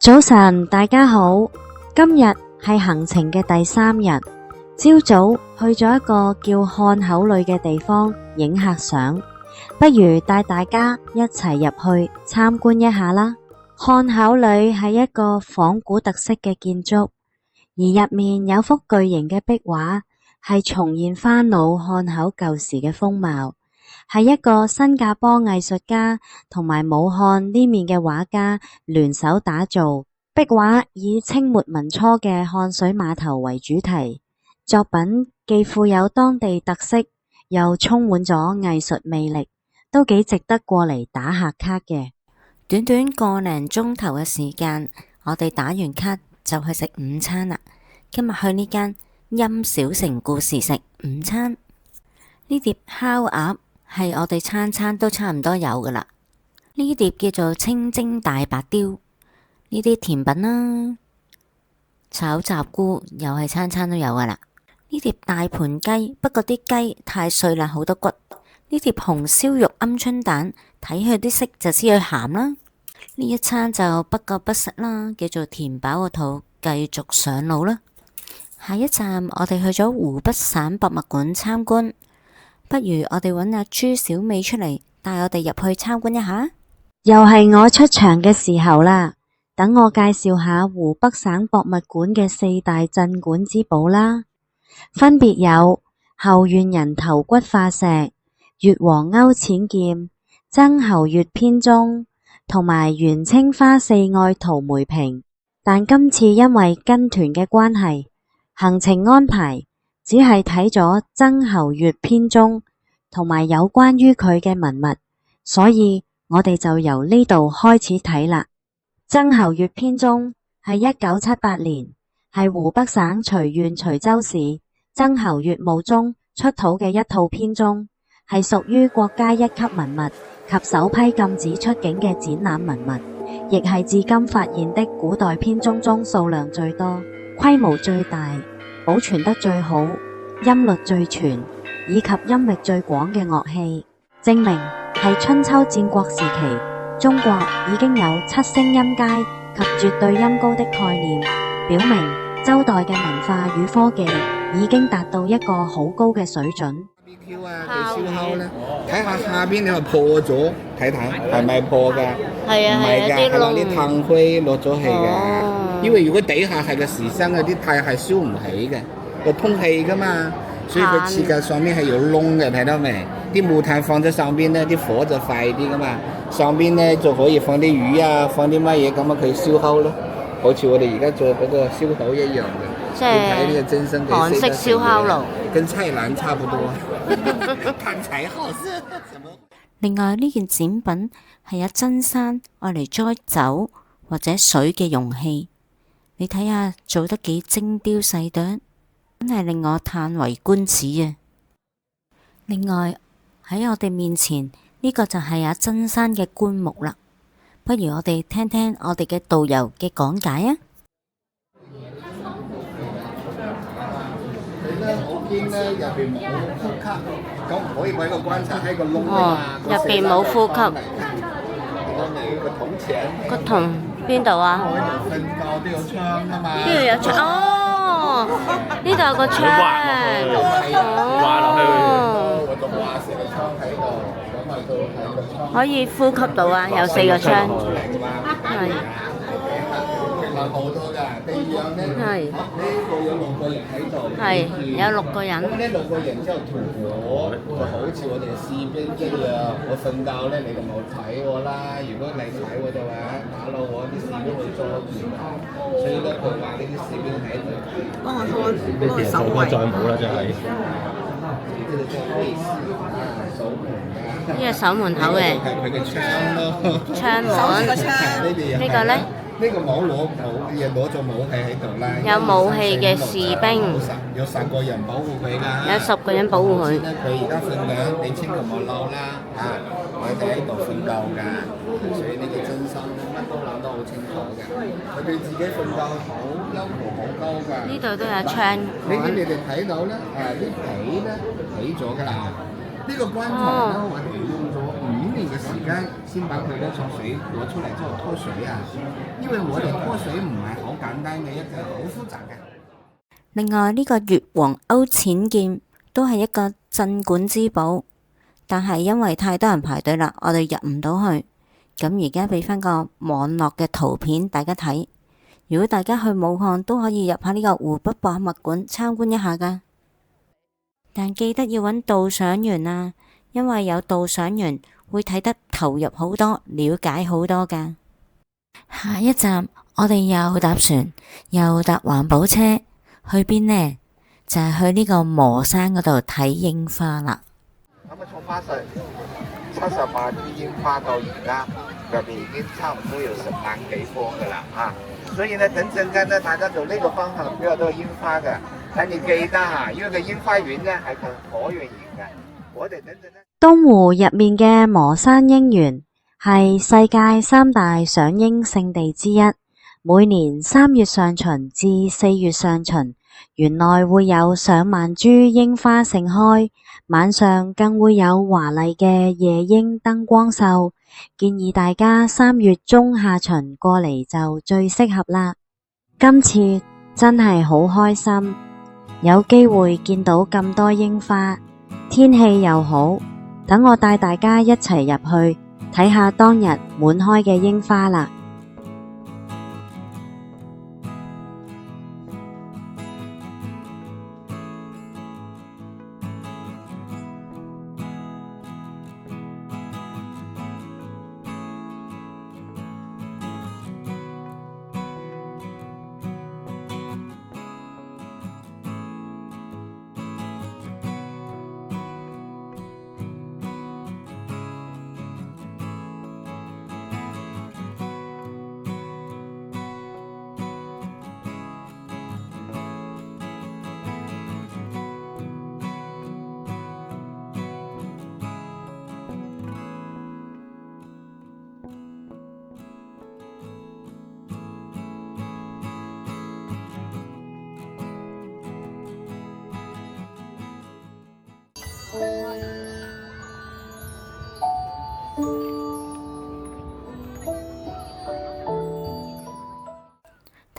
早晨，大家好。今日係行程嘅第3日，朝早去咗一個叫漢口里嘅地方影客相，不如帶大家一齊入去參觀一下啦。漢口里係一個仿古特色嘅建築，而入面有幅巨型嘅壁畫，係重現翻老漢口舊時嘅風貌，係一個新加坡藝術家同埋武漢呢面嘅畫家聯手打造。壁畫以清末民初嘅漢水碼頭為主題，作品既富有當地特色，又充滿咗藝術魅力，都幾值得過嚟打下卡嘅。短短個零鐘頭嘅時間，我哋打完卡就去食午餐啦。今日去呢間陰小城故事食午餐，呢碟烤鴨係我哋餐餐都差唔多有噶啦。呢碟叫做清蒸大白雕。呢啲甜品啦，炒雜菇又係餐餐都有噶啦。呢碟大盤雞，不過啲雞太碎啦，好多骨。呢碟紅燒肉鵪鶉蛋，睇佢啲色就知佢鹹啦。呢一餐就不過不失啦，叫做填飽個肚，繼續上路啦。下一站我哋去咗湖北省博物館參觀，不如我哋揾阿朱小美出嚟帶我哋入去參觀一下。又係我出場嘅時候啦。等我介紹下湖北省博物館嘅4大鎮館之寶啦，分別有後縣人頭骨化石、越王勾踐劍、曾侯乙編鐘同埋元青花四愛陶梅瓶。但今次因為跟團嘅關係，行程安排只係睇咗曾侯乙編鐘同埋有關於佢嘅文物，所以我哋就由呢度開始睇啦。曾侯乙編鐘係1978年係湖北省隨縣隨州市曾侯乙墓中出土嘅一套編鐘，係屬於國家一級文物及首批禁止出境嘅展覽文物，亦係至今發現的古代編鐘中數量最多、規模最大、保存得最好、音律最全以及音域最廣嘅樂器，證明係春秋戰國時期中國已經有7聲音階及絕對音高的概念，表明周代嘅文化與科技已經達到一個好高嘅水準。BBQ啊，做燒烤咧，睇下下邊你話破咗，睇睇係咪破㗎？係啊，唔係㗎，係啲炭灰落咗氣㗎。因為如果底下係個時薪嗰啲炭係燒唔起嘅，個通氣㗎嘛，所以佢設計上面係有窿嘅，睇到未？啲木炭放喺上邊咧，啲火就快啲㗎嘛。上邊咧就可以放啲魚啊，放啲乜嘢咁啊，佢燒烤咯，好似我哋而家做嗰個燒烤一樣嘅。即係韓式燒烤爐，跟菜籃差不多。看起來好似。另外呢件展品係阿真山愛嚟載酒或者水嘅容器，你睇下做得幾精雕細琢，真係令我嘆為觀止啊！另外喺我哋面前呢個就係阿真山嘅棺木啦，不如我哋聽聽我哋嘅導遊嘅講解啊！我見咧入邊冇呼吸，咁唔可以擺個棺材喺個窿啊嘛。入邊冇呼吸。個銅錢。個銅邊度啊？瞓覺都有窗啊嘛。呢度有窗哦，呢度有個窗。掛落去。我仲掛4個窗喺度，咁啊到喺個窗。可以呼吸到啊，有4個窗。係。好多㗎，第二樣咧，呢個有6個人喺度，係有6個人。咁呢6個人之後團伙，就好似我哋士兵一樣。我瞓覺咧，你就冇睇我啦。如果你睇我嘅話，打到我啲士兵會捉住我。所以咧，佢話呢啲士兵喺度。呢件手骨再冇啦，真係。呢個守門口嘅。係佢嘅窗咯。窗門。呢個咧？呢個冇攞咗武器喺度啦，有武器嘅士兵，有10個人保護佢㗎，有10個人保護佢。佢而家瞓緊，你千祈唔好嬲啦嚇！我哋喺度瞓覺㗎，所以呢個真心乜都諗得好清楚嘅。佢哋自己瞓覺好要求好高㗎。呢度都有窗。你哋睇到咧，啲被咧起咗㗎啦。呢個棺材咧，我哋用咗5年嘅時間先把佢咧從水攞出嚟之後拖水啊，因為我哋拖水唔係好簡單嘅一個好複雜嘅。另外呢個越王勾踐劍都係一個鎮館之寶，但係因為太多人排隊啦，我哋入唔到去。咁而家俾翻個網絡嘅圖片大家睇。如果大家去武漢都可以入下呢個湖北博物館參觀一下噶，但記得要揾導賞員啊，因為有導賞員會睇得投入好多，了解好多噶。下一站我哋又搭船，又搭環保車，去邊呢？就係去呢個磨山嗰度睇櫻花啦。咁啊，從78支櫻花到而家，入邊已經差唔多有10萬幾棵噶啦啊！所以呢，等陣間呢，大家做呢個方向比較多櫻花嘅，但你記得嚇，因為個櫻花園呢係同果園園嘅，我哋等陣呢。東湖入面嘅磨山櫻園係世界3大賞櫻勝地之一，每年3月上旬至4月上旬，園內會有上萬株櫻花盛開，晚上更會有華麗嘅夜櫻燈光秀，建議大家3月中下旬過嚟就最適合啦。今次真係好開心，有機會見到咁多櫻花，天氣又好，等我帶大家一齊入去睇下當日滿開嘅櫻花啦。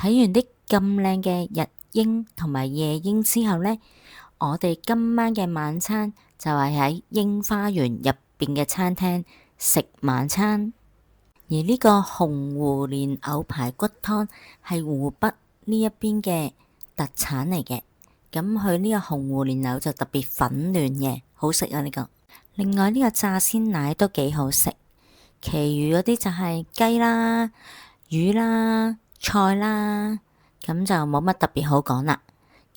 睇完啲咁靚嘅日櫻同埋夜櫻之後呢，我哋今晚嘅晚餐就係喺櫻花園入邊嘅餐廳食晚餐。而呢個紅湖蓮藕排骨湯係湖北呢一邊嘅特產嚟嘅，咁佢呢個紅湖蓮藕就特別粉嫩嘅，好食啊呢個。另外呢個炸鮮奶都幾好食，其餘嗰啲就係雞啦、魚啦、菜啦，咁就冇乜特別好講啦。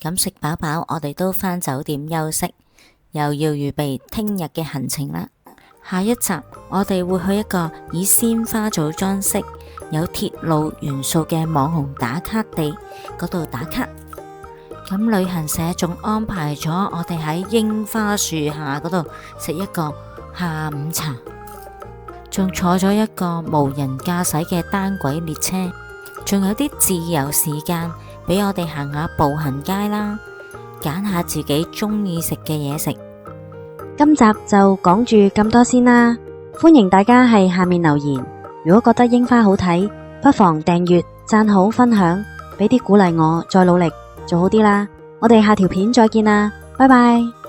咁食飽飽，我哋都返酒店休息，又要預備聽日嘅行程啦。下一集我哋會去一個以鮮花做裝飾、有鐵路元素嘅網紅打卡地嗰度打卡。咁旅行社仲安排咗我哋喺櫻花樹下嗰度食一個下午茶，仲坐咗一個無人駕駛嘅單軌列車，仲有啲自由時間俾我哋行下步行街啦，揀下自己中意食嘅嘢食。今集就講住咁多先啦，歡迎大家喺下面留言。如果覺得櫻花好睇，不妨訂閱、讚好、分享，俾啲鼓勵我再努力做好啲啦。我哋下條片再見啦，拜拜。